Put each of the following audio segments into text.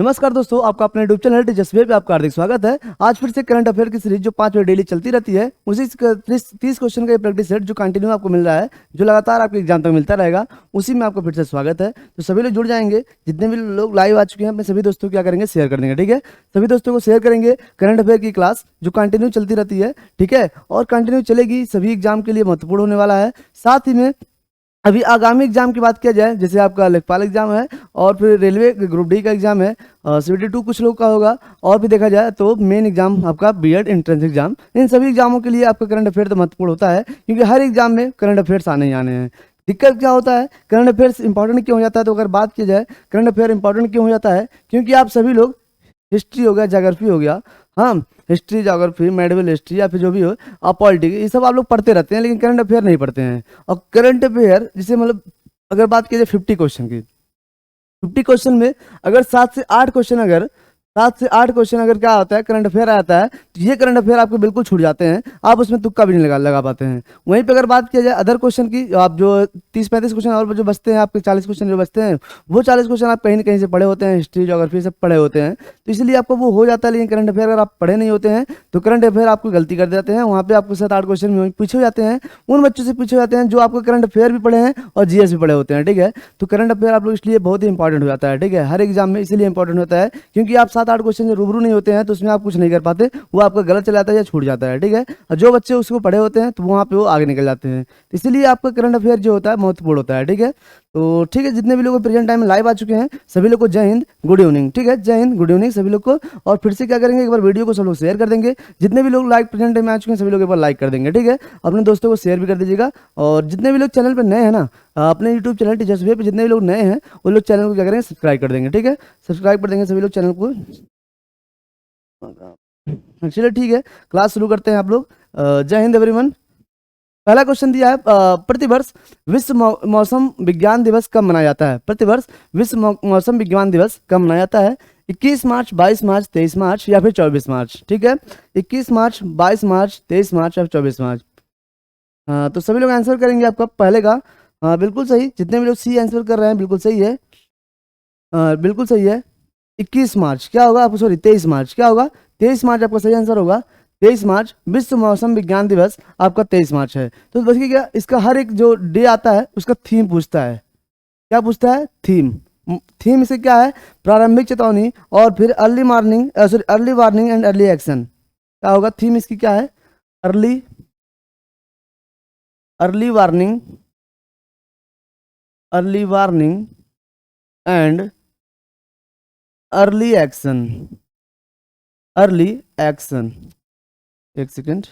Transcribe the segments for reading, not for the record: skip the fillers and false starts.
नमस्कार दोस्तों, आपका अपने यूट्यूब चैनल टीचर्स वे पे आपका हार्दिक स्वागत है। आज फिर से करंट अफेयर की सीरीज जो 5 बजे डेली चलती रहती है, उसी 30 क्वेश्चन का ये प्रैक्टिस सेट जो कंटिन्यू आपको मिल रहा है, जो लगातार आपके एग्जाम तक मिलता रहेगा, उसी में आपका फिर से स्वागत है। तो सभी लोग जुड़ जाएंगे, जितने भी लोग लाइव आ चुके हैं अपने सभी दोस्तों को क्या करेंगे, शेयर कर देंगे। ठीक है, सभी दोस्तों को शेयर करेंगे करंट अफेयर की क्लास जो कंटिन्यू चलती रहती है। ठीक है, और कंटिन्यू चलेगी, सभी एग्जाम के लिए महत्वपूर्ण होने वाला है। साथ ही में अभी आगामी एग्जाम की बात किया जाए, जैसे आपका लेखपाल एग्जाम है और फिर रेलवे ग्रुप डी का एग्जाम है, CBT 2 कुछ लोग का होगा, और भी देखा जाए तो मेन एग्जाम आपका बीएड एंट्रेंस एग्जाम। इन सभी एग्जामों के लिए आपका करंट अफेयर तो महत्वपूर्ण होता है, क्योंकि हर एग्जाम में करंट अफेयर्स आने ही आने हैं। दिक्कत क्या होता है, करंट अफेयर्स इंपॉर्टेंट क्यों हो जाता है, तो अगर बात की जाए करंट अफेयर इंपॉर्टेंट क्यों हो जाता है, क्योंकि आप सभी लोग हिस्ट्री हो गया, ज्योग्राफी हो गया, हाँ हिस्ट्री, ज्योग्राफी, मेडिवल हिस्ट्री या फिर जो भी हो, आप पॉलिटिक्स, ये सब आप लोग पढ़ते रहते हैं, लेकिन करंट अफेयर नहीं पढ़ते हैं। और करंट अफेयर जिसे मतलब अगर बात की जाए 50 क्वेश्चन की, 50 क्वेश्चन में अगर 7 से 8 क्वेश्चन अगर क्या होता है, करंट अफेयर आता है, तो ये करंट अफेयर आपको बिल्कुल छूट जाते हैं, आप उसमें तुक्का भी नहीं लगा पाते हैं। वहीं पे अगर बात किया जाए अदर क्वेश्चन की, आप जो 30-35 क्वेश्चन और जो बचते हैं, आपके 40 क्वेश्चन जो बचते हैं, वो 40 क्वेश्चन आप कहीं ना कहीं से पढ़े होते हैं, हिस्ट्री ज्योग्राफी सब पढ़े होते हैं, तो इसलिए आपको वो हो जाता है। लेकिन करंट अफेयर अगर आप पढ़े नहीं होते हैं, तो करंट अफेयर आपको गलती कर देते हैं, वहाँ पे आपको 7-8 क्वेश्चन में पीछे हो जाते हैं, उन बच्चों से पीछे हो जाते हैं जो आपको करंट अफेयर भी पढ़े हैं और जीएस भी पढ़े होते हैं। ठीक है, तो करंट अफेयर आप लोग इसलिए बहुत ही इंपॉर्टेंट हो जाता है। ठीक है, हर एग्जाम में इसीलिए इंपॉर्टेंट होता है, क्योंकि आप 7-8 क्वेश्चन जो रूबरू नहीं होते हैं, तो उसमें आप कुछ नहीं कर पाते, वो आपका गलत चला जाता है या छूट जाता है। ठीक है, और जो बच्चे उसको पढ़े होते हैं, तो वहाँ पे वो आगे निकल जाते हैं। तो इसीलिए आपका करंट अफेयर जो होता है महत्वपूर्ण होता है। ठीक है, तो ठीक है, जितने भी लोग प्रेजेंट टाइम में लाइव आ चुके हैं, सभी लोग को जय हिंद, गुड इवनिंग। ठीक है, जय हिंद, गुड इवनिंग सभी लोग को। और फिर से क्या करेंगे, एक बार वीडियो को सब लोग शेयर कर देंगे, जितने भी लोग लाइव प्रेजेंट टाइम में आ चुके हैं, सभी लोग एक बार लाइक कर देंगे। ठीक है, अपने दोस्तों को शेयर भी कर दीजिएगा। और जितने भी लोग चैनल पर नए हैं ना, अपने यूट्यूब चैनल टीचर्स वे पे जितने भी लोग नए हैं, वो लोग चैनल को क्या करेंगे, सब्सक्राइब कर देंगे। ठीक है, सब्सक्राइब कर देंगे सभी लोग चैनल को। चलिए ठीक है, क्लास शुरू करते हैं आप लोग। जय हिंद एवरीवन। पहला क्वेश्चन दिया है, प्रतिवर्ष विश्व मौसम विज्ञान दिवस कब मनाया जाता है। प्रतिवर्ष विश्व मौसम विज्ञान दिवस कब मनाया जाता है। 21 मार्च, 22 मार्च, 23 मार्च या फिर 24 मार्च। ठीक है, 21 मार्च, 22 मार्च, 23 मार्च या 24 मार्च। हाँ, तो सभी लोग आंसर करेंगे आपका पहले का। हाँ बिल्कुल सही, जितने भी लोग सी आंसर कर रहे हैं बिल्कुल सही है। बिल्कुल सही है। 21 मार्च क्या होगा, आपको सॉरी 23 मार्च क्या होगा, 23 मार्च आपका सही आंसर होगा। 23 मार्च विश्व मौसम विज्ञान दिवस आपका 23 मार्च है। तो बस क्या, इसका हर एक जो डे आता है उसका थीम पूछता है। क्या पूछता है, थीम। थीम इसे क्या है, प्रारंभिक चेतावनी और फिर early morning, sorry early warning and early action. क्या होगा थीम इसकी, क्या है, early early warning, early warning and early action, early action. एक second,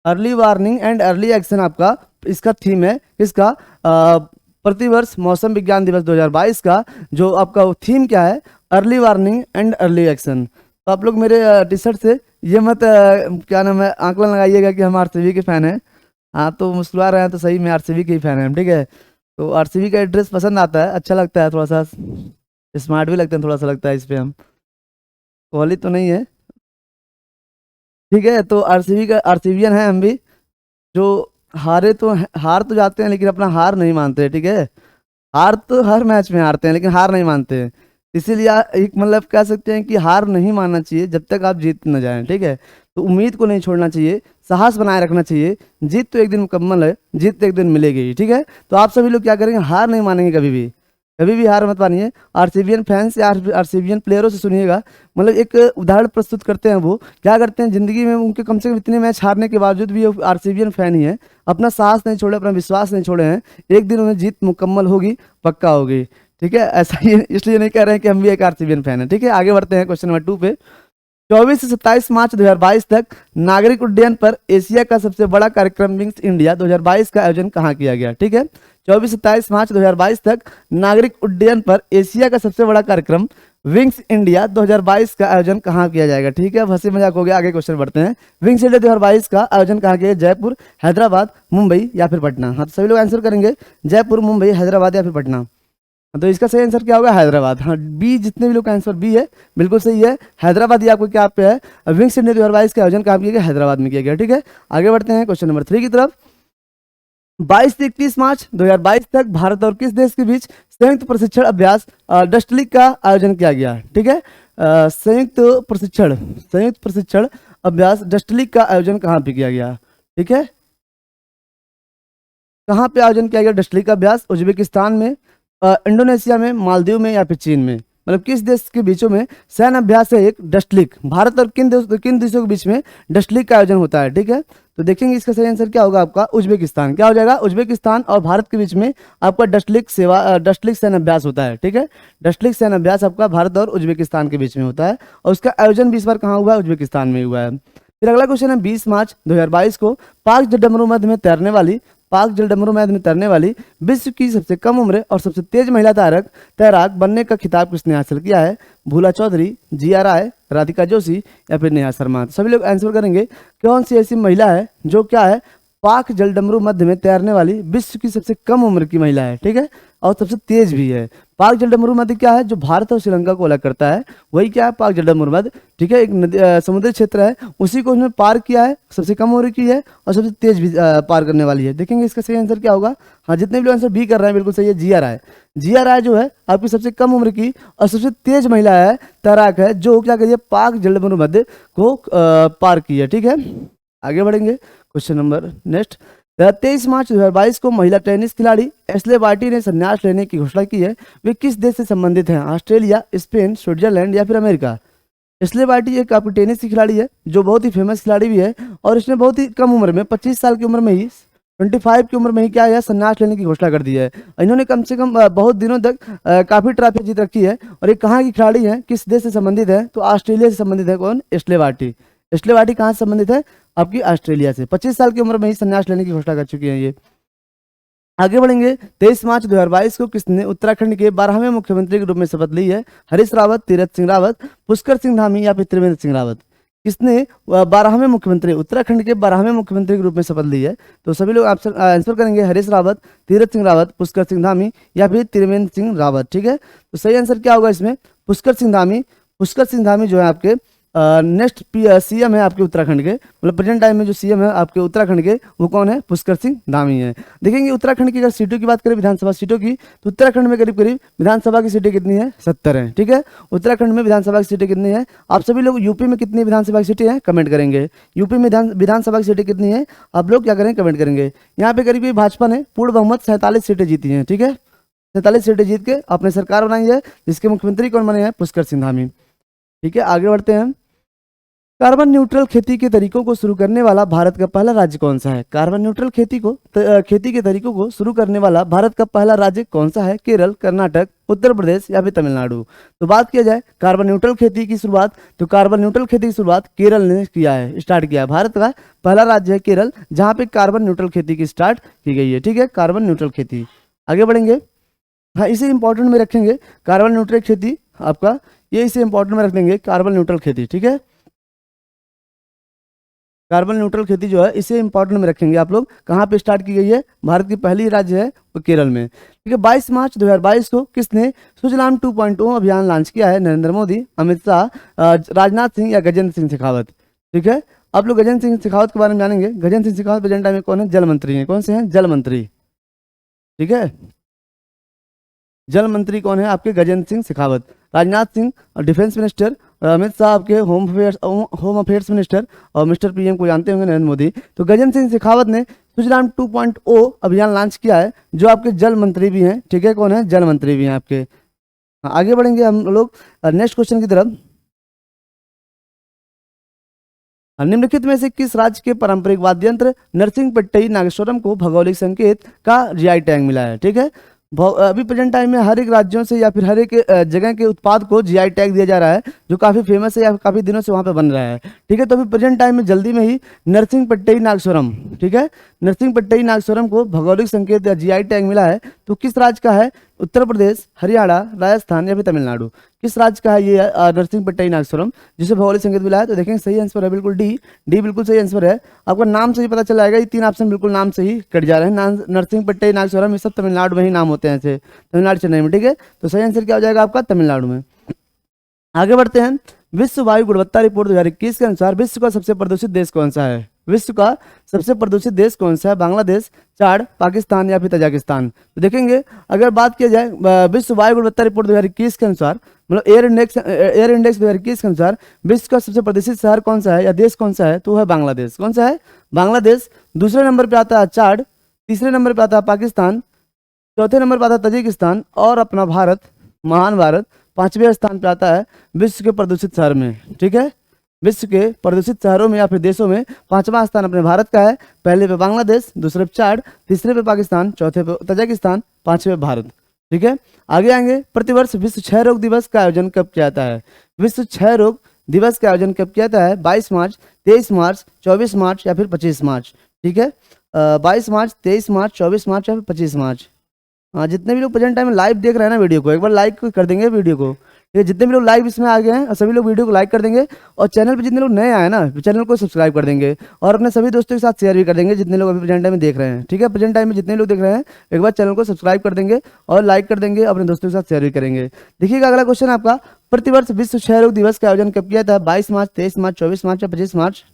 early warning and early action आपका इसका थीम है। इसका प्रतिवर्ष मौसम विज्ञान दिवस 2022 का जो आपका थीम क्या है, early warning and early action. तो आप लोग मेरे टी शर्ट से ये मत क्या नाम है, आंकलन लगाइएगा कि हम आरसीबी के फैन हैं। हाँ तो मुस्कुरा रहे हैं, तो सही में आरसीबी के ही फैन हैं हम। ठीक है, तो आरसीबी का ड्रेस पसंद आता है, अच्छा लगता है, थोड़ा सा स्मार्ट भी लगते हैं, थोड़ा सा लगता है इस पे हम, कोहली तो नहीं है। ठीक है, तो आरसीबी का आरसीबियन है हम भी, जो हार तो जाते हैं लेकिन अपना हार नहीं मानते। ठीक है, हार तो हर मैच में हारते हैं लेकिन हार नहीं मानते हैं। इसीलिए एक मतलब कह सकते हैं कि हार नहीं मानना चाहिए जब तक आप जीत न जाएं। ठीक है, तो उम्मीद को नहीं छोड़ना चाहिए, साहस बनाए रखना चाहिए। जीत तो एक दिन मुकम्मल है, जीत तो एक दिन मिलेगी ही। ठीक है, तो आप सभी लोग क्या करेंगे, हार नहीं मानेंगे कभी भी, कभी भी हार मत मानिए। आरसीबियन फैंस या आरसीबियन प्लेयरों से सुनिएगा, मतलब एक उदाहरण प्रस्तुत करते हैं। वो क्या करते हैं जिंदगी में, उनके कम से कम इतने मैच हारने के बावजूद भी वो आरसीबियन फैन ही है, अपना साहस नहीं छोड़े, अपना विश्वास नहीं छोड़े हैं। एक दिन उन्हें जीत मुकम्मल होगी, पक्का होगी। ठीक है, ऐसा ही इसलिए नहीं कह रहे हैं कि हम भी एक आरसीबियन फैन है। ठीक है, आगे बढ़ते हैं क्वेश्चन नंबर 2 पे। 24 से 27 मार्च 2022 तक नागरिक उड्डयन पर एशिया का सबसे बड़ा कार्यक्रम विंग्स इंडिया 2022 का आयोजन कहाँ किया गया। ठीक है, 24 से 27 मार्च 2022 तक नागरिक उड्डयन पर एशिया का सबसे बड़ा कार्यक्रम विंग्स इंडिया 2022 का आयोजन कहाँ किया जाएगा। ठीक है, हंसी मजाक हो गया, आगे क्वेश्चन बढ़ते हैं। विंग्स इंडिया 2022 का आयोजन कहाँ किया, जयपुर, हैदराबाद, मुंबई या फिर पटना। हाँ तो सभी लोग आंसर करेंगे, जयपुर, मुंबई, हैदराबाद या फिर पटना। तो इसका सही आंसर क्या होगा, हैदराबाद। हाँ बी, जितने भी लोग का आंसर बी है बिल्कुल सही है। हैदराबाद ये आपको क्या पे है, विंग्स इंडिया 2022 का आयोजन कहाँ किया गया, हैदराबाद में किया गया। ठीक है, आगे बढ़ते हैं क्वेश्चन नंबर 3 की तरफ। 22 से 31 मार्च 2022 तक भारत और किस देश के बीच संयुक्त प्रशिक्षण अभ्यास डस्टलिक का आयोजन किया गया। ठीक है, संयुक्त प्रशिक्षण अभ्यास डस्टलिक का आयोजन कहाँ पे किया गया। ठीक है, कहाँ पे आयोजन किया गया डस्टलिक का अभ्यास? उज्बेकिस्तान में, इंडोनेशिया में, मालदीव में या फिर चीन में। मतलब किस देश के बीचों में सैन्य अभ्यास है एक डस्टलिक, भारत और किन देशों के बीच में डस्टलिक का आयोजन होता है। ठीक है, तो देखेंगे इसका सही आंसर क्या होगा आपका उज्बेकिस्तान। क्या हो जाएगा? उज्बेकिस्तान और भारत के बीच में आपका डस्टलिक सैन्य अभ्यास होता है। ठीक है, डस्टलिक सैन्य अभ्यास आपका भारत और उज्बेकिस्तान के बीच में होता है और उसका आयोजन भी इस बार कहाँ हुआ है? उज्बेकिस्तान में हुआ है। फिर अगला क्वेश्चन है 20 मार्च 2022 को पाक जलडमरू मध्य में तैरने वाली विश्व की सबसे कम उम्र और सबसे तेज महिला तैराक बनने का खिताब किसने हासिल किया है? भूला चौधरी, जिया राय, राधिका जोशी या फिर नेहा शर्मा। तो सभी लोग आंसर करेंगे कौन सी ऐसी महिला है जो क्या है पाक जलडमरू मध्य में तैरने वाली विश्व की सबसे कम उम्र की महिला है। ठीक है, और सबसे तेज भी है। पाक जलडमरू मध्य क्या है? जो भारत और श्रीलंका को अलग करता है वही क्या है? पाक जलडमरू मध्य। ठीक है, एक समुद्री क्षेत्र है, उसी को उसने पार किया है, सबसे कम उम्र की है और सबसे तेज भी पार करने वाली है। देखेंगे इसका सही आंसर क्या होगा। हाँ, जितने भी लोग आंसर बी कर रहे हैं बिल्कुल सही है, जिया राय। जिया राय जो है आपकी सबसे कम उम्र की और सबसे तेज महिला है, तैराक है, जो क्या करिए पाक जलडमरू मध्य को पार की है। ठीक है, आगे बढ़ेंगे क्वेश्चन नंबर नेक्स्ट। 23 मार्च 2022 को महिला टेनिस खिलाड़ी एश्ले बार्टी ने संन्यास लेने की घोषणा की है। वे किस देश से संबंधित हैं? ऑस्ट्रेलिया, स्पेन, स्विट्जरलैंड या फिर अमेरिका। एश्ले बार्टी एक आपकी टेनिस की खिलाड़ी है जो बहुत ही फेमस खिलाड़ी भी है और इसने बहुत ही कम उम्र में 25 साल की उम्र में ही 25 की उम्र में ही क्या है संन्यास लेने की घोषणा कर दी है। इन्होंने कम से कम बहुत दिनों तक काफी ट्रॉफी जीत रखी है और ये कहाँ की खिलाड़ी है, किस देश से संबंधित है? तो ऑस्ट्रेलिया से संबंधित है। कौन? Ashleigh Barty. एश्ले बार्टी कहाँ से संबंधित है? आपकी ऑस्ट्रेलिया से। 25 साल की उम्र में ही संन्यास लेने की घोषणा कर चुकी है ये। आगे बढ़ेंगे। 23 मार्च 2022 को किसने उत्तराखंड के 12वें मुख्यमंत्री के रूप में शपथ ली है? हरीश रावत, तीरथ सिंह रावत, पुष्कर सिंह धामी या फिर त्रिवेंद्र सिंह रावत। किसने 12वें मुख्यमंत्री, उत्तराखंड के 12वें मुख्यमंत्री के रूप में शपथ ली है? तो सभी लोग आंसर करेंगे हरीश रावत, तीरथ सिंह रावत, पुष्कर सिंह धामी या फिर त्रिवेंद्र सिंह रावत। ठीक है, तो सही आंसर क्या होगा इसमें? पुष्कर सिंह धामी। पुष्कर सिंह धामी जो है आपके नेक्स्ट सीएम है आपके उत्तराखंड के, मतलब प्रेजेंट टाइम में जो सीएम है आपके उत्तराखंड के वो कौन है? पुष्कर सिंह धामी है। देखेंगे उत्तराखंड की अगर सीटों की बात करें, विधानसभा सीटों की, तो उत्तराखंड में करीब करीब विधानसभा की सीटें कितनी है? 70 है। ठीक है, उत्तराखंड में विधानसभा की सीटें कितनी है? आप सभी लोग यूपी में कितनी विधानसभा की सीटें हैं कमेंट करेंगे। यूपी में विधानसभा की सीटें कितनी है आप लोग क्या करें कमेंट करेंगे। यहाँ पे करीब भाजपा ने पूर्ण बहुमत 47 सीटें जीती हैं। ठीक है, 47 सीटें जीत के अपने सरकार बनाई है, जिसके मुख्यमंत्री कौन बने हैं? पुष्कर सिंह धामी। ठीक है, आगे बढ़ते हैं। कार्बन न्यूट्रल खेती के तरीकों को शुरू करने वाला भारत का पहला राज्य कौन सा है? कार्बन न्यूट्रल खेती के तरीकों को शुरू करने वाला भारत का पहला राज्य कौन सा है? केरल, कर्नाटक, उत्तर प्रदेश या फिर तमिलनाडु। तो बात किया जाए कार्बन न्यूट्रल खेती की शुरुआत, तो कार्बन न्यूट्रल खेती की शुरुआत केरल ने किया है, स्टार्ट किया है। भारत का पहला राज्य है केरल, जहाँ पे कार्बन न्यूट्रल खेती की स्टार्ट की गई है। ठीक है, कार्बन न्यूट्रल खेती। आगे बढ़ेंगे। हाँ, इसे इंपॉर्टेंट में रखेंगे कार्बन न्यूट्रल खेती आपका, ये इसे इंपॉर्टेंट में रख देंगे कार्बन न्यूट्रल खेती। ठीक है, कार्बन न्यूट्रल खेती जो है इसे इंपॉर्टेंट में रखेंगे आप लोग। कहाँ पे स्टार्ट की गई है? भारत की पहली राज्य है वो केरल में। ठीक है, 22 मार्च 2022 को किसने सुजलाम 2.0 अभियान लॉन्च किया है? नरेंद्र मोदी, अमित शाह, राजनाथ सिंह या गजेंद्र सिंह शेखावत। ठीक है, आप लोग गजेंद्र सिंह शेखावत के बारे में जानेंगे। गजेंद्र सिंह शेखावत प्रेजेंट टाइम में कौन है? जल मंत्री है। कौन से हैं? जल मंत्री। ठीक है, जल मंत्री कौन है आपके? गजेंद्र सिंह शेखावत। राजनाथ सिंह डिफेंस मिनिस्टर, अमित शाह आपके होम अफेयर्स मिनिस्टर और मिस्टर पीएम को जानते होंगे नरेंद्र मोदी। तो गजेंद्र सिंह शेखावत ने सुजलाम 2.0 अभियान लॉन्च किया है, जो आपके जल मंत्री भी हैं। ठीक है, कौन है? जल मंत्री भी हैं आपके। आगे बढ़ेंगे हम लोग नेक्स्ट क्वेश्चन की तरफ। निम्नलिखित में से किस राज्य के पारंपरिक वाद्य यंत्र नरसिंहपट्टई नागेश्वरम को भौगोलिक संकेत का जीआई टैग मिला है? ठीक है, अभी प्रेजेंट टाइम में हर एक राज्यों से या फिर हर एक जगह के उत्पाद को जीआई टैग दिया जा रहा है, जो काफी फेमस है या काफी दिनों से वहां पे बन रहा है। ठीक है, तो अभी प्रेजेंट टाइम में जल्दी में ही नरसिंहपट्टई नागेश्वरम, ठीक है, नरसिंहपट्टई नागेश्वरम को भौगोलिक संकेत या जीआई टैग मिला है। तो किस राज्य का है? उत्तर प्रदेश, हरियाणा, राजस्थान या फिर तमिलनाडु। किस राज्य का है ये नरसिंहपट्टई नागेश्वरम जिसे भौगोलिक संकेत मिला है? तो देखेंगे सही आंसर है बिल्कुल डी। डी बिल्कुल सही आंसर है। आपको नाम से ही पता चल जाएगा, ये 3 ऑप्शन बिल्कुल नाम से ही कट जा रहे हैं। नरसिंहपट्टई नागेश्वरम ये सब तमिलनाडु में ही नाम होते हैं ऐसे, तमिलनाडु चेन्नई में। ठीक है, तो सही आंसर क्या हो जाएगा आपका? तमिलनाडु में। आगे बढ़ते हैं। विश्व वायु गुणवत्ता रिपोर्ट 2021 के अनुसार विश्व का सबसे प्रदूषित देश कौन सा है? विश्व का सबसे प्रदूषित देश कौन सा है? बांग्लादेश, चाड, पाकिस्तान या फिर तजाकिस्तान। तो देखेंगे अगर बात किया जाए विश्व वायु गुणवत्ता रिपोर्ट 2021 के अनुसार, मतलब एयर इंडेक्स 2021 के अनुसार विश्व का सबसे प्रदूषित शहर कौन सा है या देश कौन सा है? तो है बांग्लादेश। कौन सा है? बांग्लादेश। दूसरे नंबर पे आता है चाड, तीसरे नंबर पे आता है पाकिस्तान, चौथे नंबर पे आता है तजिकिस्तान और अपना भारत, महान भारत 5वें स्थान पे आता है विश्व के प्रदूषित शहर में। ठीक है, विश्व के प्रदूषित शहरों में या फिर देशों में 5वां स्थान अपने भारत का है। पहले पे बांग्लादेश, दूसरे पे चाड, तीसरे पे पाकिस्तान, चौथे पे तजाकिस्तान, 5वें पे भारत। ठीक है, आगे आएंगे। प्रतिवर्ष विश्व क्षय रोग दिवस का आयोजन कब किया जाता है? विश्व क्षय रोग दिवस का आयोजन कब किया जाता है? 22 मार्च, 23 मार्च, 24 मार्च या फिर 25 मार्च। ठीक है, 22 मार्च, 23 मार्च, 24 मार्च या फिर 25 मार्च। हाँ, जितने भी लोग प्रेजेंट टाइम में लाइव देख रहे हैं ना वीडियो को, एक बार लाइक कर देंगे वीडियो को। ठीक है, जितने भी लोग लाइव इसमें आ गए हैं सभी लोग वीडियो को लाइक कर देंगे, और चैनल पे जितने लोग नए आए ना चैनल को सब्सक्राइब कर देंगे, और अपने सभी दोस्तों के साथ शेयर भी कर देंगे जितने लोग अभी प्रेजेंट टाइम में देख रहे हैं। ठीक है, प्रेजेंट टाइम में जितने लोग देख रहे हैं एक बार चैनल को सब्सक्राइब कर देंगे और लाइक कर देंगे, अपने दोस्तों के साथ शेयर भी करेंगे। देखिएगा अगला क्वेश्चन आपका, प्रतिवर्ष विश्व क्षय रोग दिवस का आयोजन कब किया था? 22 मार्च, 23 मार्च, 24 मार्च या 25 मार्च?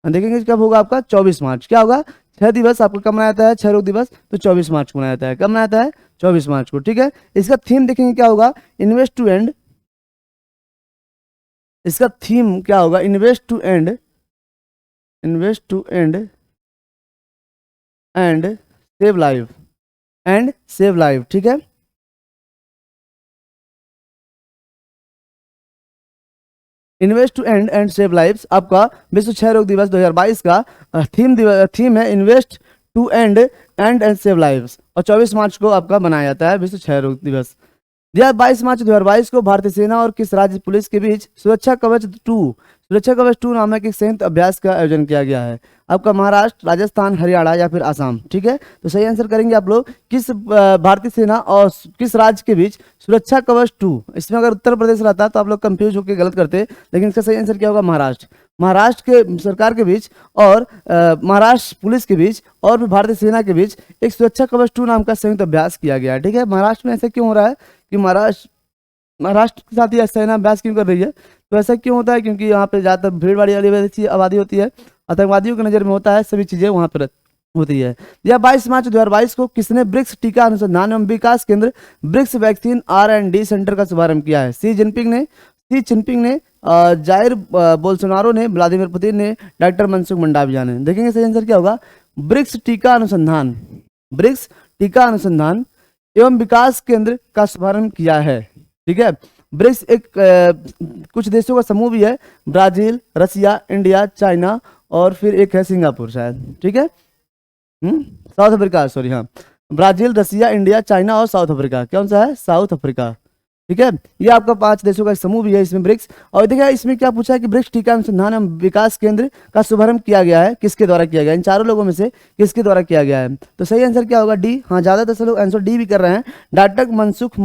देखेंगे कब होगा आपका? 24 मार्च। क्या होगा? क्षय दिवस आपको कब मनाया जाता है? क्षय रोग दिवस तो 24 मार्च को मनाया जाता है। कब मनाया जाता है? 24 मार्च को। ठीक है, इसका थीम देखेंगे क्या होगा? Invest to end. इसका थीम क्या होगा? Invest to end, invest to end end save life, end save life. ठीक है, invest to end save lives आपका विश्व क्षय रोग दिवस 2022 का थीम है invest to end save lives, और 24 मार्च को आपका मनाया जाता है विश्व क्षय रोग दिवस। 22 मार्च 2022 को भारतीय सेना और किस राज्य पुलिस के बीच सुरक्षा कवच 2 नामक एक संयुक्त अभ्यास का आयोजन किया गया है? आपका महाराष्ट्र, राजस्थान, हरियाणा या फिर आसाम। ठीक है, तो सही आंसर करेंगे आप लोग किस भारतीय सेना और किस राज्य के बीच सुरक्षा कवच 2। इसमें अगर उत्तर प्रदेश रहता तो आप लोग कंफ्यूज होकर गलत करते, लेकिन इसका सही आंसर क्या होगा? महाराष्ट्र के सरकार के बीच और महाराष्ट्र पुलिस के बीच और फिर भारतीय सेना के बीच एक सुरक्षा कवच 2 नाम का संयुक्त अभ्यास किया गया है। ठीक है, महाराष्ट्र में ऐसा क्यों हो रहा है कि महाराष्ट्र के साथ ही सेना अभ्यास क्यों कर रही है? तो ऐसा क्यों होता है? क्योंकि यहाँ पे ज़्यादातर भीड़ भाड़ी वाली आबादी होती है, आतंकवादियों की नज़र में होता है, सभी चीज़ें वहाँ पर होती है। यह 22 मार्च 2022 को किसने ब्रिक्स टीका अनुसंधान एवं विकास केंद्र ब्रिक्स वैक्सीन R&D सेंटर का शुभारंभ किया है? सी जिनपिंग ने, जायर बोल्सोनारो ने, व्लादिमीर पुतिन ने, डॉक्टर मनसुख मंडाविया ने। देखेंगे सही आंसर क्या होगा? ब्रिक्स टीका अनुसंधान एवं विकास केंद्र का शुभारंभ किया है। ठीक है, ब्रिक्स एक कुछ देशों का समूह भी है, ब्राजील, रसिया, इंडिया, चाइना और फिर एक है सिंगापुर शायद। ठीक है, साउथ अफ्रीका, सॉरी, हाँ, ब्राजील, रसिया, इंडिया, चाइना और साउथ अफ्रीका। कौन सा है? South Africa. ठीक है, ये आपका 5 देशों का समूह भी है इसमें ब्रिक्स। और देखिए इसमें क्या पूछा है कि ब्रिक्स टीका अनुसंधान एवं विकास केंद्र का शुभारंभ किया गया है, किसके द्वारा किया गया? इन चारों लोगों में से किसके द्वारा किया गया है? तो सही आंसर क्या होगा? डी। हाँ, ज्यादातर लोग आंसर डी भी कर रहे हैं, डॉक्टर मनसुख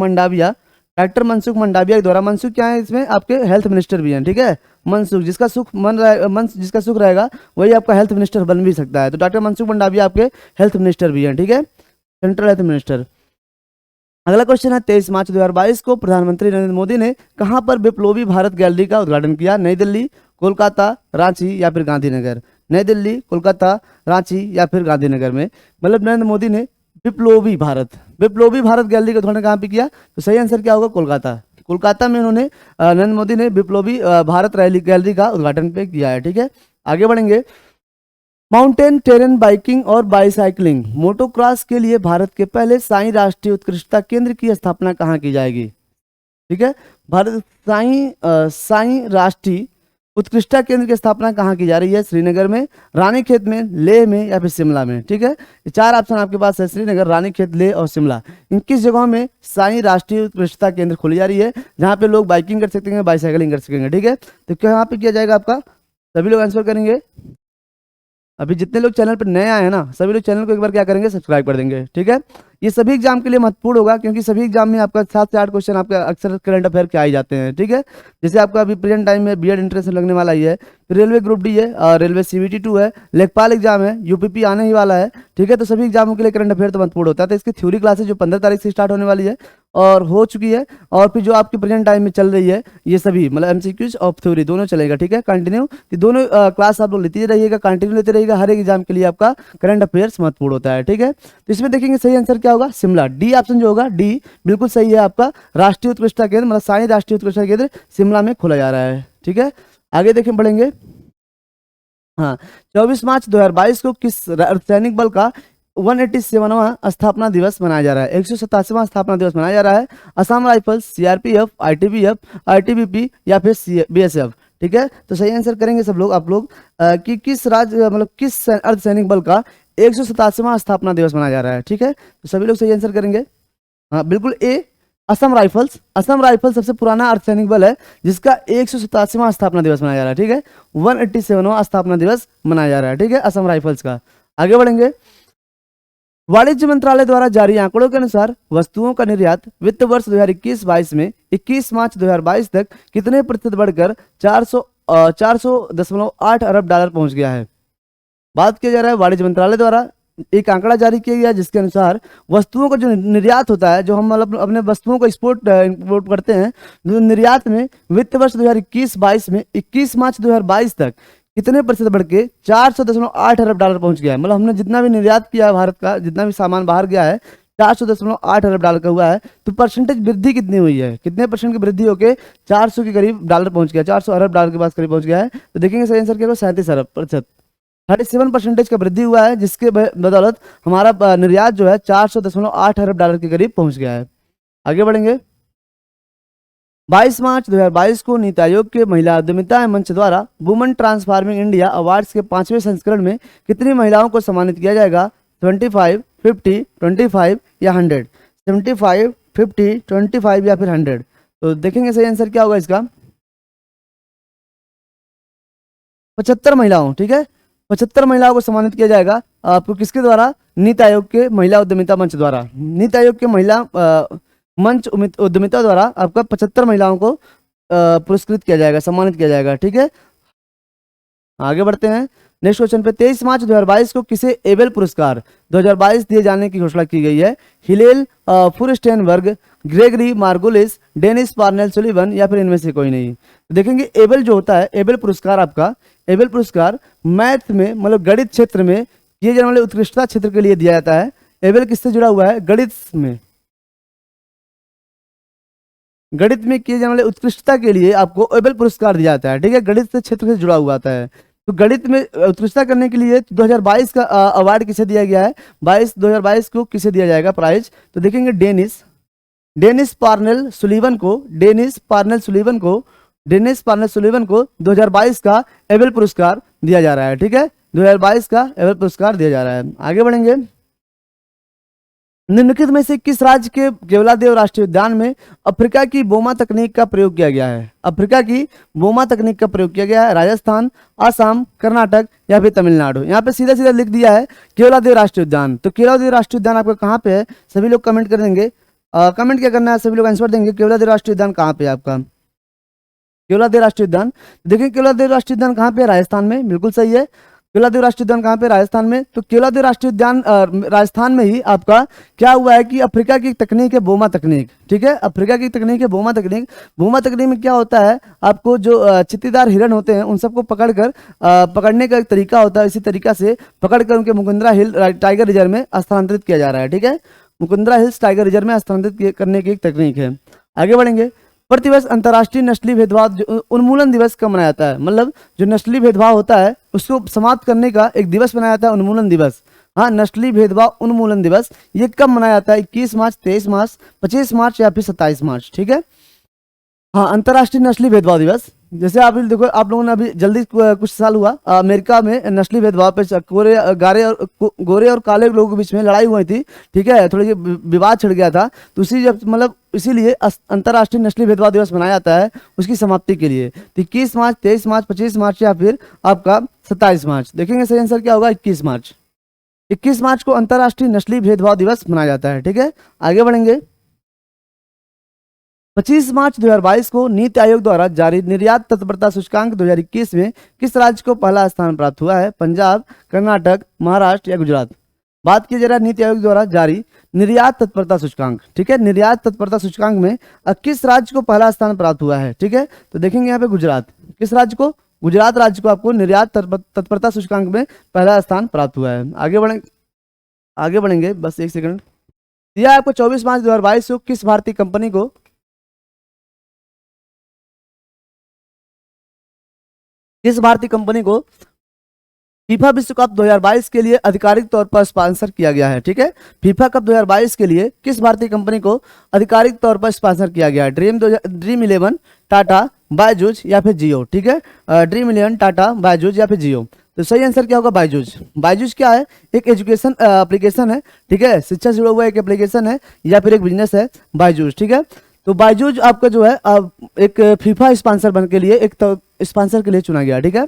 मंडाविया के द्वारा। मनसुख क्या है इसमें? आपके हेल्थ मिनिस्टर भी हैं। ठीक है, मनसुख, जिसका सुख रहेगा वही आपका हेल्थ मिनिस्टर बन भी सकता है। तो डॉक्टर मनसुख मंडाविया आपके हेल्थ मिनिस्टर भी हैं। ठीक है, सेंट्रल हेल्थ मिनिस्टर। अगला क्वेश्चन है, 23 मार्च 2022 को प्रधानमंत्री नरेंद्र मोदी ने कहां पर विप्लवी भारत गैलरी का उद्घाटन किया? नई दिल्ली, कोलकाता, रांची या फिर गांधीनगर? नई दिल्ली, कोलकाता, रांची या फिर गांधीनगर में मतलब नरेंद्र मोदी ने विप्लवी भारत गैलरी का उद्घाटन कहाँ पे किया? तो सही आंसर क्या होगा? कोलकाता में उन्होंने नरेंद्र मोदी ने विप्लवी भारत गैलरी का उद्घाटन पे किया है। ठीक है, आगे बढ़ेंगे। माउंटेन टेरेन बाइकिंग और बाईसाइकिलिंग मोटोक्रॉस के लिए भारत के पहले साई राष्ट्रीय उत्कृष्टता केंद्र की स्थापना कहाँ की जाएगी? ठीक है, भारत साई राष्ट्रीय उत्कृष्टता केंद्र की स्थापना कहाँ की जा रही है? श्रीनगर में, रानीखेत में, लेह में या फिर शिमला में? ठीक है, ये 4 ऑप्शन आपके पास है, श्रीनगर, रानीखेत, लेह और शिमला। इन किस जगहों में साई राष्ट्रीय उत्कृष्टता केंद्र खोली जा रही है जहाँ पे लोग बाइकिंग कर सकेंगे, बाईसाइकिलिंग कर सकेंगे? ठीक है, तो क्या यहाँ पे किया जाएगा आपका? सभी लोग आंसर करेंगे। अभी जितने लोग चैनल पर नए आए हैं ना सभी लोग चैनल को एक बार क्या करेंगे? सब्सक्राइब कर देंगे। ठीक है, ये सभी एग्जाम के लिए महत्वपूर्ण होगा क्योंकि सभी एग्जाम में आपका 7 से 8 क्वेश्चन आपका अक्सर करंट अफेयर के आ ही जाते हैं। ठीक है, जैसे आपका अभी प्रेजेंट टाइम में बीएड इंट्रेंस लगने वाला ही है, फिर रेलवे ग्रुप डी है और रेलवे CBT 2 है, लेखपाल एग्जाम है, यूपीपी आने ही वाला है। ठीक है, तो सभी एग्जामों के लिए करंट अफेयर तो महत्वपूर्ण होता है। तो इसकी थ्योरी क्लासेज जो 15 तारीख से स्टार्ट होने वाली है और हो चुकी है, और फिर जो आपकी प्रेजेंट टाइम में चल रही है ये सभी मतलब एमसीक्यूज और थ्योरी दोनों चलेगा, ठीक है। कंटिन्यू दोनों क्लास आप लोग लेते रहिएगा, कंटिन्यू लेते रहिएगा, हर एक एग्जाम के लिए आपका करंट अफेयर्स महत्वपूर्ण होता है, ठीक है। तो इसमें देखेंगे सही आंसर क्या होगा, शिमला, डी ऑप्शन जो होगा डी बिल्कुल सही है आपका। राष्ट्रीय उत्कृष्टता केंद्र मतलब साई राष्ट्रीय उत्कृष्टता केंद्र शिमला में खोला जा रहा है, ठीक है। आगे देखें बढ़ेंगे। हाँ, 24 मार्च 2022 को किस सैनिक बल का 187वां स्थापना दिवस मनाया जा रहा है, 187वां स्थापना दिवस मनाया जा रहा है। असम राइफल्स, सीआरपीएफ, आईटीबीएफ, आईटीबीपी या फिर बीएसएफ, ठीक है। तो सही आंसर करेंगे सब लोग आप लोग कि किस राज्य मतलब किस अर्धसैनिक बल का 187वां स्थापना दिवस मनाया जा रहा है, ठीक है। तो सभी लोग सही आंसर करेंगे। हाँ बिल्कुल ए, असम राइफल्स। असम राइफल्स सबसे पुराना अर्धसैनिक बल है जिसका 187वां स्थापना दिवस मनाया जा रहा है, ठीक है। 187वां स्थापना दिवस मनाया जा रहा है, ठीक है, असम राइफल्स का। आगे बढ़ेंगे। वाणिज्य मंत्रालय द्वारा जारी आंकड़ों के अनुसार वस्तुओं का निर्यात वित्त वर्ष 2021-22 में 21 मार्च 2022 तक कितने प्रतिशत बढ़कर 400.8 अरब डॉलर पहुंच गया है। बात किया जा रहा है वाणिज्य मंत्रालय द्वारा एक आंकड़ा जारी किया गया जिसके अनुसार वस्तुओं का जो निर्यात होता है, जो हम मतलब अपने वस्तुओं को एक्सपोर्ट इंपोर्ट करते हैं, जो निर्यात में वित्त वर्ष 2021-22 में 21 मार्च 2022 तक कितने प्रतिशत बढ़ के 400.8 अरब डॉलर पहुंच गया है। मतलब हमने जितना भी निर्यात किया है भारत का, जितना भी सामान बाहर गया है 400.8 अरब डॉलर का हुआ है। तो परसेंटेज वृद्धि कितनी हुई है, कितने परसेंट की वृद्धि होकर 400 के करीब डॉलर पहुंच गया, 400 अरब डॉलर के पास करीब पहुंच गया है। तो देखेंगे सही आंसर क्या होगा, 37 अरब प्रतिशत, 37% का वृद्धि हुआ है, जिसके बदौलत हमारा निर्यात जो है 400.8 अरब डॉलर के करीब पहुंच गया है। आगे बढ़ेंगे। 22 मार्च 2022 को नीति आयोग के महिला उद्यमिता मंच द्वारा वुमन ट्रांसफॉर्मिंग इंडिया अवार्ड्स के 5वें संस्करण में कितनी महिलाओं को सम्मानित किया जाएगा, 25, 50, 25 या 100, 75, 50, 25 या फिर 100। तो देखेंगे सही आंसर क्या होगा इसका, 75 महिलाओं, ठीक है, 75 महिलाओं को सम्मानित किया जाएगा आपको किसके द्वारा, नीति आयोग के महिला उद्यमिता मंच द्वारा। नीति आयोग के महिला मंच उद्यमिता द्वारा आपका 75 महिलाओं को पुरस्कृत किया जाएगा, सम्मानित किया जाएगा, ठीक है। आगे बढ़ते हैं नेक्स्ट क्वेश्चन पे। 23 मार्च 2022 को किसे एबेल पुरस्कार 2022 दिए जाने की घोषणा की गई है, Hillel Furstenberg, Gregory Margulis, Dennis Parnell Sullivan या फिर इनमें से कोई नहीं। तो देखेंगे एबेल जो होता है, एबेल पुरस्कार आपका, एबेल पुरस्कार मैथ में मतलब गणित क्षेत्र में किए जाने वाले उत्कृष्टता क्षेत्र के लिए दिया जाता है। एबेल किससे जुड़ा हुआ है, गणित में, गणित में किए जाने वाले उत्कृष्टता के लिए आपको एबेल पुरस्कार दिया जाता है, ठीक है, गणित से क्षेत्र से जुड़ा हुआ आता है। तो गणित में उत्कृष्टता करने के लिए 2022 का अवार्ड किसे दिया गया है, 2022 को किसे दिया जाएगा प्राइज। तो देखेंगे डेनिस पार्नेल सुलीवन को, डेनिस पार्नेल सुलीवन को 2022 का एबेल पुरस्कार दिया जा रहा है, ठीक है, 2022 का एबेल पुरस्कार दिया जा रहा है। आगे बढ़ेंगे। निम्नलिखित में से किस राज्य के केवलादेव राष्ट्रीय उद्यान में अफ्रीका की बोमा तकनीक का प्रयोग किया गया है, अफ्रीका की बोमा तकनीक का प्रयोग किया गया है, राजस्थान, असम, कर्नाटक या फिर तमिलनाडु। यहाँ पे सीधा सीधा लिख दिया है केवलादेव राष्ट्रीय उद्यान। तो केवलादेव राष्ट्रीय उद्यान आपका कहाँ पे है, सभी लोग कमेंट कर देंगे। कमेंट क्या करना है, सभी लोग आंसर देंगे केवलादेव राष्ट्रीय उद्यान कहाँ पे है आपका, केवलादेव राष्ट्रीय उद्यान। देखिए केवलादेव राष्ट्रीय उद्यान कहाँ पे है, राजस्थान में, बिल्कुल सही है। केवलादेव राष्ट्रीय उद्यान कहाँ पे, राजस्थान में। तो केवलादेव राष्ट्रीय उद्यान राजस्थान में ही आपका क्या हुआ है कि अफ्रीका की तकनीक है बोमा तकनीक, ठीक है, अफ्रीका की तकनीक है बोमा तकनीक। बोमा तकनीक में क्या होता है, आपको जो चित्तीदार हिरण होते हैं उन सबको पकड़कर पकड़ने का एक तरीका होता है, इसी तरीका से पकड़कर उनके मुकुंदरा हिल टाइगर रिजर्व में स्थानांतरित किया जा रहा है, ठीक है, मुकुंदरा हिल्स टाइगर रिजर्व में स्थानांतरित करने की एक तकनीक है। आगे बढ़ेंगे। प्रतिवर्ष अंतर्राष्ट्रीय नस्लीय भेदभाव उन्मूलन दिवस कब मनाया जाता है, मतलब जो नस्लीय भेदभाव होता है उसको समाप्त करने का एक दिवस मनाया जाता है, उन्मूलन दिवस। हाँ, नस्लीय भेदभाव उन्मूलन दिवस ये कब मनाया जाता है, 21 मार्च, 23 मार्च, 25 मार्च या फिर 27 मार्च, ठीक है। हाँ, अंतर्राष्ट्रीय नस्लीय भेदभाव दिवस, जैसे आप देखो आप लोगों ने अभी जल्दी कुछ साल हुआ अमेरिका में नस्लीय भेदभाव पे गोरे और काले लोगों के बीच में लड़ाई हुई थी, ठीक है, थोड़ी विवाद छिड़ गया था। तो मतलब इसीलिए अंतर्राष्ट्रीय नस्लीय भेदभाव दिवस मनाया जाता है उसकी समाप्ति के लिए। 21 मार्च, 23 मार्च, 25 मार्च या फिर आपका 27 मार्च। देखेंगे सही आंसर क्या होगा, 21 मार्च। 21 मार्च को अंतर्राष्ट्रीय नस्लीय भेदभाव दिवस मनाया जाता है, ठीक है। आगे बढ़ेंगे। 25 मार्च 2022 को नीति आयोग द्वारा जारी निर्यात तत्परता सूचकांक 2021 में किस राज्य को पहला स्थान प्राप्त हुआ है, पंजाब, कर्नाटक, महाराष्ट्र या गुजरात। बात की जरा नीति आयोग द्वारा जारी निर्यात तत्परता सूचकांक, ठीक है, निर्यात तत्परता सूचकांक में किस राज्य को पहला स्थान प्राप्त हुआ है, ठीक है, तो देखेंगे यहाँ पे गुजरात, किस राज्य को, गुजरात राज्य को आपको निर्यात तत्परता सूचकांक में पहला स्थान प्राप्त हुआ है। आगे बढ़ेंगे बस एक सेकंड। यह आपको 24/5/2022 को किस भारतीय कंपनी को फीफा विश्व कप 2022 के लिए आधिकारिक तौर पर स्पॉन्सर किया गया है, ठीक है, फीफा कप 2022 के लिए किस भारतीय कंपनी को आधिकारिक तौर पर स्पॉन्सर किया गया है? ड्रीम 11, टाटा, बायजूस या फिर जियो, ठीक है, ड्रीम 11, टाटा, बायजूस या फिर जियो। तो सही आंसर क्या होगा? बायजूस। बायजूस क्या है? एक एजुकेशन एप्लीकेशन है, ठीक है, शिक्षा से जुड़ा हुआ एक एप्लीकेशन है या फिर एक बिजनेस है बायजूस, ठीक है। तो बायजूस आपका जो है एक फीफा स्पॉन्सर बन के लिए एक स्पॉन्सर के लिए चुना गया, ठीक है,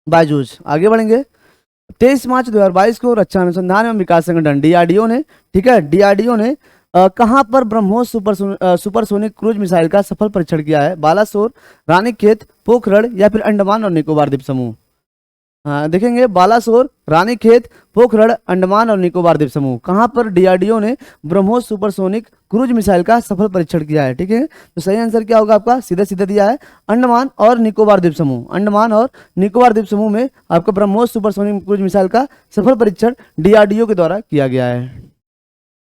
बायजूस। आगे बढ़ेंगे। 23 मार्च 2022 को रक्षा अनुसंधान एवं विकास संगठन डीआरडीओ ने, ठीक है, डीआरडीओ ने कहां पर ब्रह्मोस सुपरसोनिक क्रूज मिसाइल का सफल परीक्षण किया है? बालासोर, रानीखेत, पोखरण या फिर अंडमान और निकोबार द्वीप समूह। हाँ, देखेंगे बालासोर, रानीखेत, पोखरण, अंडमान और निकोबार द्वीप समूह, कहां पर डीआरडीओ ने ब्रह्मोस सुपरसोनिक क्रूज मिसाइल का सफल परीक्षण किया है, ठीक है। तो सही आंसर क्या होगा आपका? सीधा सीधा दिया है अंडमान और निकोबार द्वीप समूह। अंडमान और निकोबार द्वीप समूह में आपका ब्रह्मोस सुपरसोनिक क्रूज मिसाइल का सफल परीक्षण डीआरडीओ के द्वारा किया गया है।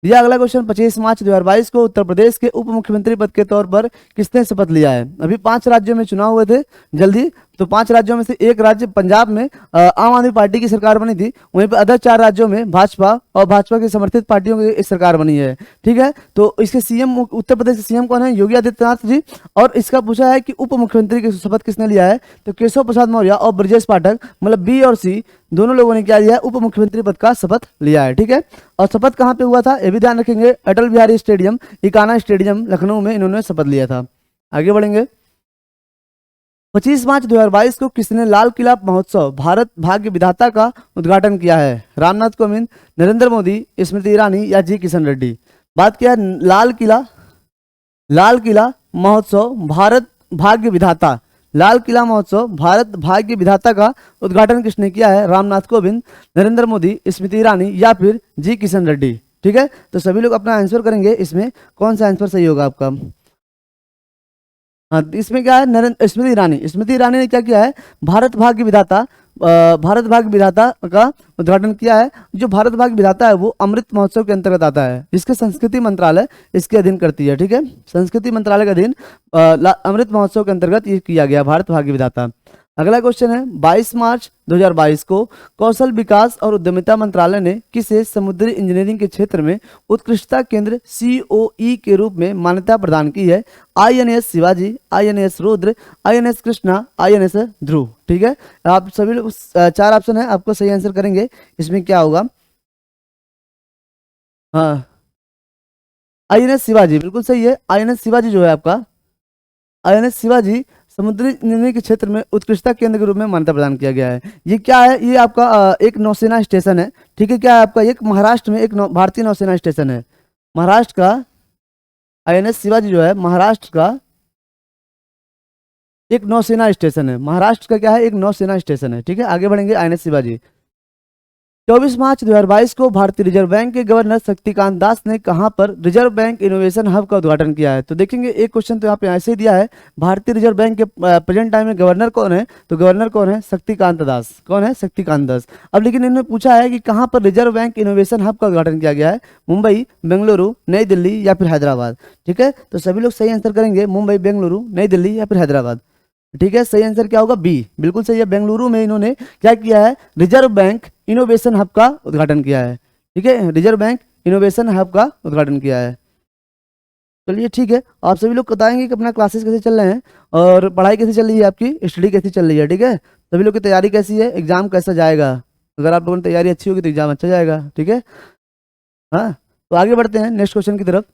यह अगला क्वेश्चन 25 मार्च 2022 को उत्तर प्रदेश के उप मुख्यमंत्री पद के तौर पर किसने शपथ लिया है? अभी 5 राज्यों में चुनाव हुए थे जल्दी, तो 5 राज्यों में से एक राज्य पंजाब में आम आदमी पार्टी की सरकार बनी थी, वहीं पर अदर 4 राज्यों में भाजपा और भाजपा की समर्थित पार्टियों की सरकार बनी है, ठीक है। तो इसके सीएम, उत्तर प्रदेश के सीएम कौन है? योगी आदित्यनाथ जी। और इसका पूछा है कि उप मुख्यमंत्री की शपथ किसने लिया है? तो केशव प्रसाद मौर्य और ब्रजेश पाठक, मतलब बी और सी दोनों लोगों ने क्या लिया है? उप मुख्यमंत्री पद का शपथ लिया है, ठीक है। और शपथ कहाँ पे हुआ था ये भी ध्यान रखेंगे, अटल बिहारी स्टेडियम, इकाना स्टेडियम लखनऊ में इन्होंने शपथ लिया था। आगे बढ़ेंगे। 25 मार्च 2022 को किसने लाल किला महोत्सव भारत भाग्य विधाता का उद्घाटन किया है? रामनाथ कोविंद, नरेंद्र मोदी, स्मृति ईरानी या जी किशन रेड्डी। बात किया लाल किला महोत्सव भारत भाग्य विधाता, लाल किला महोत्सव भारत भाग्य विधाता का उद्घाटन किसने किया है? रामनाथ कोविंद, नरेंद्र मोदी, स्मृति ईरानी या फिर जी किशन रेड्डी, ठीक है। तो सभी लोग अपना आंसर करेंगे, इसमें कौन सा आंसर सही होगा आपका? हाँ, इसमें क्या है? स्मृति ईरानी। स्मृति ईरानी ने क्या किया है? भारत भाग्य विधाता का उद्घाटन किया है। जो भारत भाग्य विधाता है वो अमृत महोत्सव के अंतर्गत आता है, जिसके संस्कृति मंत्रालय इसके अधीन करती है, ठीक है, संस्कृति मंत्रालय के अधीन अमृत महोत्सव के अंतर्गत ये किया गया भारत भाग्य विधाता। अगला क्वेश्चन है 22 मार्च 2022 को कौशल विकास और उद्यमिता मंत्रालय ने किसे समुद्री इंजीनियरिंग के क्षेत्र में उत्कृष्टता केंद्र COE के रूप में मान्यता प्रदान की है? INS Shivaji, INS Rudra, INS Krishna, INS ध्रुव, ठीक है। आप सभी लोग 4 ऑप्शन है, आपको सही आंसर करेंगे, इसमें क्या होगा? हाँ, INS शिवाजी बिल्कुल सही है। INS शिवाजी जो है आपका, INS शिवाजी समुद्री इंजीनियरिंग के क्षेत्र में उत्कृष्टता केंद्र के रूप में मान्यता प्रदान किया गया है। ये क्या है? ये आपका एक नौसेना स्टेशन है, ठीक है। क्या है आपका? एक महाराष्ट्र में एक भारतीय नौसेना स्टेशन है, महाराष्ट्र का। INS शिवाजी जो है महाराष्ट्र का एक नौसेना स्टेशन है, महाराष्ट्र का क्या है? एक नौसेना स्टेशन है, ठीक है। आगे बढ़ेंगे। INS शिवाजी 24 मार्च 2022 को भारतीय रिजर्व बैंक के गवर्नर शक्तिकांत दास ने कहां पर रिजर्व बैंक इनोवेशन हब का उद्घाटन किया है? तो देखेंगे एक क्वेश्चन तो यहाँ पे ऐसे ही दिया है, भारतीय रिजर्व बैंक के प्रेजेंट टाइम में गवर्नर कौन है? तो गवर्नर कौन है? शक्तिकांत दास। कौन है? शक्तिकांत दास। अब लेकिन इन्होंने पूछा है कि कहां पर रिजर्व बैंक इनोवेशन हब का उद्घाटन किया गया है? मुंबई, बेंगलुरु, नई दिल्ली या फिर हैदराबाद, ठीक है। तो सभी लोग सही आंसर करेंगे, मुंबई, बेंगलुरु, नई दिल्ली या फिर हैदराबाद, ठीक है। सही आंसर क्या होगा? बी, बिल्कुल सही है। बेंगलुरु में इन्होंने क्या किया है? रिजर्व बैंक इनोवेशन हब का उद्घाटन किया है, ठीक है, रिजर्व बैंक इनोवेशन हब का उद्घाटन किया है। चलिए ठीक है, आप सभी लोग बताएंगे कि अपना क्लासेस कैसे चल रहे हैं और पढ़ाई कैसी चल रही है, आपकी स्टडी कैसी चल रही है, ठीक है। सभी लोग की तैयारी कैसी है, एग्जाम कैसा जाएगा? अगर आप लोगों की तैयारी अच्छी होगी तो एग्जाम अच्छा जाएगा, ठीक है। हाँ, तो आगे बढ़ते हैं नेक्स्ट क्वेश्चन की तरफ।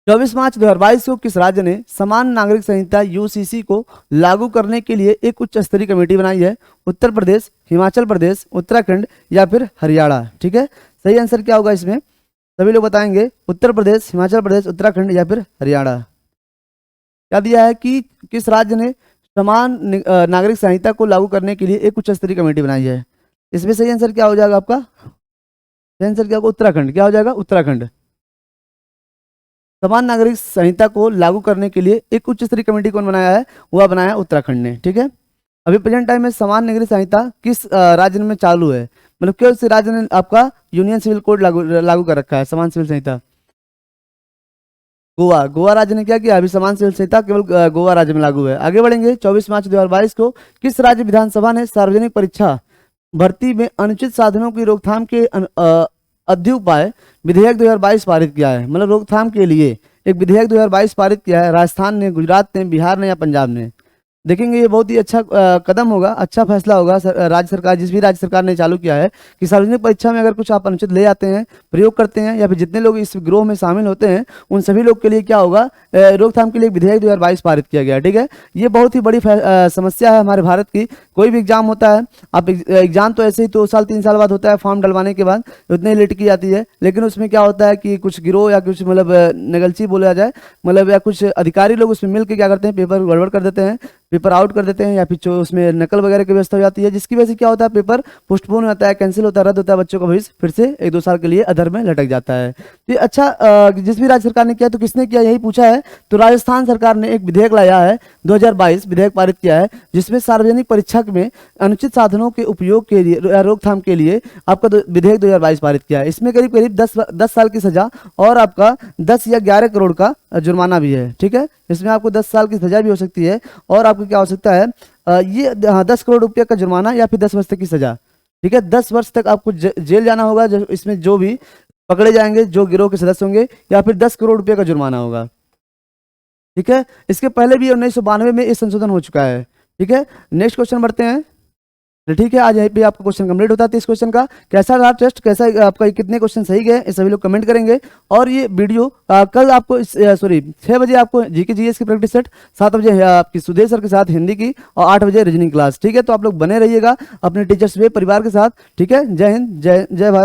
24 मार्च 2022 को किस राज्य ने समान नागरिक संहिता UCC को लागू करने के लिए एक उच्च स्तरीय कमेटी बनाई है? उत्तर प्रदेश, हिमाचल प्रदेश, उत्तराखंड या फिर हरियाणा, ठीक है। सही आंसर क्या होगा इसमें? सभी लोग बताएंगे, उत्तर प्रदेश, हिमाचल प्रदेश, उत्तराखंड या फिर हरियाणा। क्या दिया है कि किस राज्य ने समान नागरिक संहिता को लागू करने के लिए एक उच्च स्तरीय कमेटी बनाई है? इसमें सही आंसर क्या हो जाएगा आपका? आंसर क्या होगा? उत्तराखंड। क्या हो जाएगा? उत्तराखंड। समान नागरिक संहिता को लागू करने के लिए एक उच्च स्तरीय कमेटी कौन बनाया है? वह बनाया उत्तराखंड ने। ठीक है, अभी प्रेजेंट टाइम में समान नागरिक संहिता किस राज्य में चालू है? मतलब किस राज्य ने आपका यूनियन सिविल कोड लागू लागू कर रखा है, समान सिविल संहिता? गोवा। गोवा राज्य ने क्या किया? अभी समान सिविल संहिता केवल गोवा राज्य में लागू है। आगे बढ़ेंगे। 24 मार्च 2022 को किस राज्य विधानसभा ने सार्वजनिक परीक्षा भर्ती में अनुचित साधनों की रोकथाम के अध्युपाय विधेयक 2022 पारित किया है? मतलब रोकथाम के लिए एक विधेयक 2022 पारित किया है। राजस्थान ने, गुजरात ने, बिहार ने या पंजाब ने? देखेंगे ये बहुत ही अच्छा कदम होगा, अच्छा फैसला होगा। राज्य सरकार, जिस भी राज्य सरकार ने चालू किया है कि सार्वजनिक परीक्षा में अगर कुछ आप अनुचित ले आते हैं, प्रयोग करते हैं, या फिर जितने लोग इस गिरोह में शामिल होते हैं उन सभी लोग के लिए क्या होगा? रोकथाम के लिए विधेयक 2022 पारित किया गया। ठीक है, ये बहुत ही बड़ी समस्या है हमारे भारत की। कोई भी एग्जाम होता है, आप एग्जाम तो ऐसे ही 2 साल 3 साल बाद होता है, फॉर्म डलवाने के बाद उतने लेट की जाती है, लेकिन उसमें क्या होता है कि कुछ गिरोह या कुछ मतलब नगलची बोला जाए, मतलब या कुछ अधिकारी लोग उसमें मिल के क्या करते हैं, पेपर गड़बड़ कर देते हैं, पेपर आउट कर देते हैं, या फिर उसमें नकल वगैरह की व्यवस्था हो जाती है, जिसकी वजह से क्या होता है? पेपर पोस्टपोन होता है, कैंसिल होता है, रद्द होता है, बच्चों का भविष्य फिर से 1-2 साल के लिए अधर में लटक जाता है। तो ये अच्छा जिस भी राज्य सरकार ने किया, तो किसने किया यही पूछा है। तो राजस्थान सरकार ने एक विधेयक लाया है, 2022 विधेयक पारित किया है, जिसमें सार्वजनिक परीक्षा में अनुचित साधनों के उपयोग के लिए रोकथाम के लिए आपका विधेयक 2022 पारित किया है। इसमें करीब करीब 10 साल की सजा और आपका 10 या 11 करोड़ का जुर्माना भी है। ठीक है, इसमें आपको 10 साल की सजा भी हो सकती है, और आपको क्या हो सकता है? ये 10 करोड़ रुपये का जुर्माना या फिर 10 वर्ष तक की सजा। ठीक है, 10 वर्ष तक आपको जेल जाना होगा, इसमें जो भी पकड़े जाएंगे, जो गिरोह के सदस्य होंगे, या फिर 10 करोड़ रुपये का जुर्माना होगा। ठीक है, इसके पहले भी 1992 में इस संशोधन हो चुका है। ठीक है, नेक्स्ट क्वेश्चन बढ़ते हैं। तो ठीक है, आज यहीं पे आपका क्वेश्चन कंप्लीट होता है। 30 क्वेश्चन का कैसा रहा टेस्ट, कैसा आपका कितने क्वेश्चन सही गए, ये सभी लोग कमेंट करेंगे। और ये वीडियो कल आपको 6 बजे आपको जीके जीएस की प्रैक्टिस सेट, 7 बजे आपकी सुधीर सर के साथ हिंदी की, और 8 बजे रीजनिंग क्लास। ठीक है, तो आप लोग बने रहिएगा अपने टीचर्स वे परिवार के साथ। ठीक है, जय हिंद, जय जय भारत।